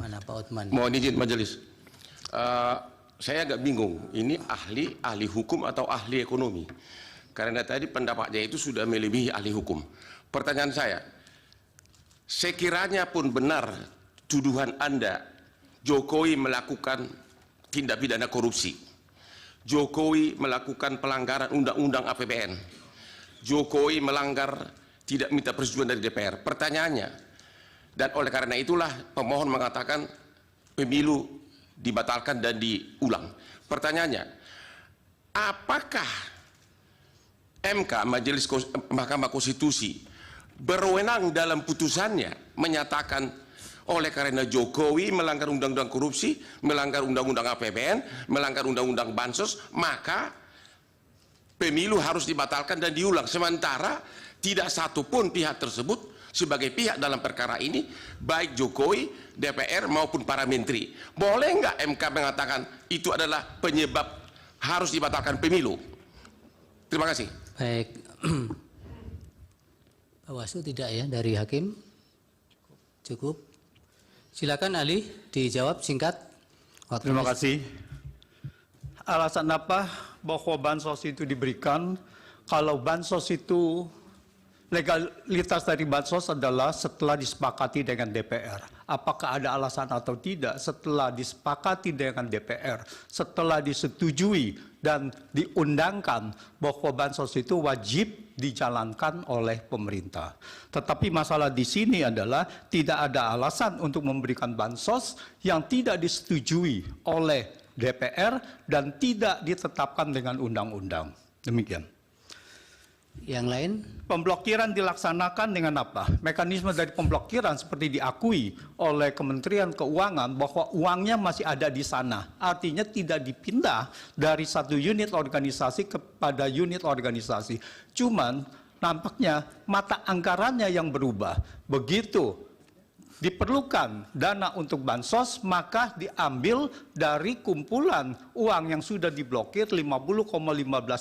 Mana Pak Uthman? Mohon izin majelis. Saya agak bingung, ini ahli hukum atau ahli ekonomi? Karena tadi pendapatnya itu sudah melebihi ahli hukum. Pertanyaan saya, sekiranya pun benar tuduhan Anda, Jokowi melakukan tindak pidana korupsi, Jokowi melakukan pelanggaran undang-undang APBN, Jokowi melanggar tidak minta persetujuan dari DPR. Pertanyaannya, dan oleh karena itulah pemohon mengatakan pemilu dibatalkan dan diulang. Pertanyaannya, apakah MK, Mahkamah Konstitusi, berwenang dalam putusannya menyatakan oleh karena Jokowi melanggar undang-undang korupsi, melanggar undang-undang APBN, melanggar undang-undang bansos, maka pemilu harus dibatalkan dan diulang, sementara tidak satupun pihak tersebut sebagai pihak dalam perkara ini, baik Jokowi, DPR maupun para menteri. Boleh nggak MK mengatakan itu adalah penyebab harus dibatalkan pemilu? Terima kasih. Baik. Bawaslu tidak ya dari hakim? Cukup. Silakan ahli dijawab singkat. Terima kasih. Alasan apa bahwa bansos itu diberikan? Kalau bansos itu, legalitas dari bansos adalah setelah disepakati dengan DPR. Apakah ada alasan atau tidak? Setelah disepakati dengan DPR, setelah disetujui dan diundangkan bahwa bansos itu wajib dijalankan oleh pemerintah. Tetapi masalah di sini adalah tidak ada alasan untuk memberikan bansos yang tidak disetujui oleh DPR dan tidak ditetapkan dengan undang-undang. Demikian. Yang lain? Pemblokiran dilaksanakan dengan apa? Mekanisme dari pemblokiran seperti diakui oleh Kementerian Keuangan bahwa uangnya masih ada di sana. Artinya tidak dipindah dari satu unit organisasi kepada unit organisasi. Cuman nampaknya mata anggarannya yang berubah. Begitu diperlukan dana untuk bansos, maka diambil dari kumpulan uang yang sudah diblokir 50,15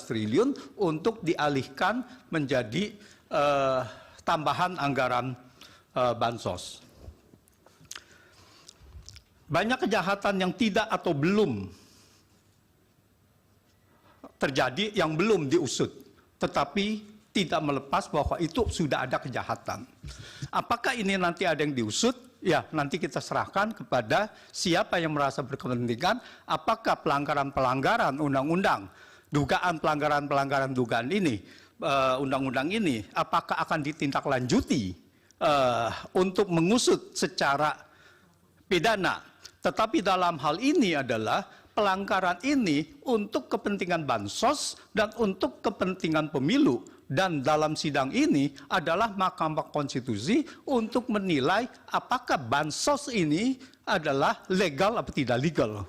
triliun untuk dialihkan menjadi tambahan anggaran bansos. Banyak kejahatan yang tidak atau belum terjadi, yang belum diusut, tetapi tidak melepas bahwa itu sudah ada kejahatan. Apakah ini nanti ada yang diusut? Ya, nanti kita serahkan kepada siapa yang merasa berkepentingan. Apakah pelanggaran-pelanggaran undang-undang, dugaan pelanggaran-pelanggaran dugaan ini, undang-undang ini, apakah akan ditindaklanjuti untuk mengusut secara pidana? Tetapi dalam hal ini adalah pelanggaran ini untuk kepentingan bansos dan untuk kepentingan pemilu. Dan dalam sidang ini adalah Mahkamah Konstitusi untuk menilai apakah bansos ini adalah legal atau tidak legal.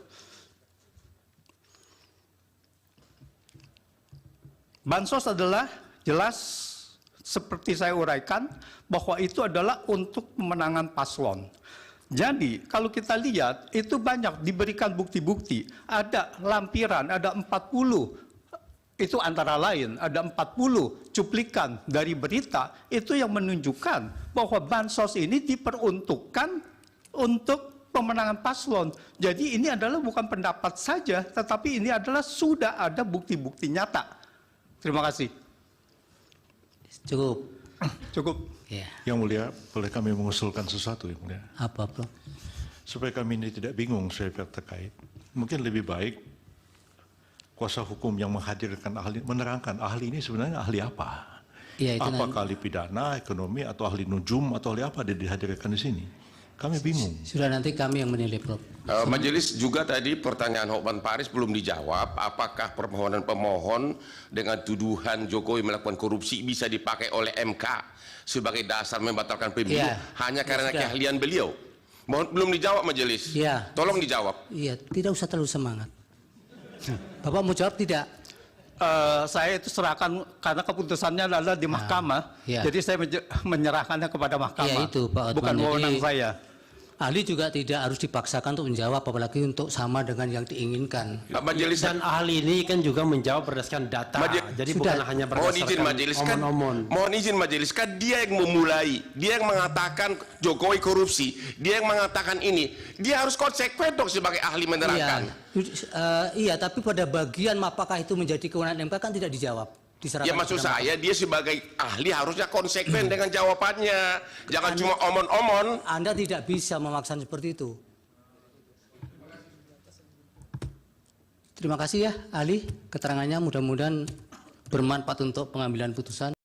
Bansos adalah jelas seperti saya uraikan bahwa itu adalah untuk pemenangan paslon. Jadi kalau kita lihat itu banyak diberikan bukti-bukti, ada lampiran, ada 40. Itu antara lain ada 40 cuplikan dari berita itu yang menunjukkan bahwa bansos ini diperuntukkan untuk pemenangan paslon. Jadi ini adalah bukan pendapat saja, tetapi ini adalah sudah ada bukti-bukti nyata. Terima kasih. Cukup. Cukup. Ya. Yang mulia, boleh kami mengusulkan sesuatu, Yang mulia? Apa, Bro? Supaya kami ini tidak bingung saya pihak terkait. Mungkin lebih baik kuasa hukum yang menghadirkan ahli, menerangkan ahli ini sebenarnya ahli apa? Ya, itu apakah ahli pidana, ekonomi, atau ahli nujum, atau ahli apa dia dihadirkan di sini? Kami bingung. sudah nanti kami yang menilai, Prof. Majelis juga tadi pertanyaan Hokman Paris belum dijawab. Apakah permohonan pemohon dengan tuduhan Jokowi melakukan korupsi bisa dipakai oleh MK sebagai dasar membatalkan pemilu hanya karena keahlian beliau? Mohon, belum dijawab majelis. Ya. Tolong dijawab. Iya, tidak usah terlalu semangat. Bapak mau jawab tidak? Saya itu serahkan karena keputusannya adalah di mahkamah, ya. jadi saya menyerahkannya kepada mahkamah. Ya, itu, Pak Otman. Bukan wewenang saya. ahli juga tidak harus dipaksakan untuk menjawab, apalagi untuk sama dengan yang diinginkan. Majelis Dan ahli ini kan juga menjawab berdasarkan data. Jadi bukan hanya mohon izin majelis berdasarkan kan, omon-omon. mohon izin majelis kan dia yang memulai, dia yang mengatakan Jokowi korupsi, dia yang mengatakan ini, dia harus konsekuen dong sebagai ahli menerangkan. Iya, tapi pada bagian apakah itu menjadi kewenangan MK kan tidak dijawab. Diserahkan Ya maksud kepada saya dia sebagai ahli harusnya konsekuen dengan jawabannya, jangan cuma omon-omon. Anda tidak bisa memaksa seperti itu. Terima kasih ya ahli, keterangannya mudah-mudahan bermanfaat untuk pengambilan putusan.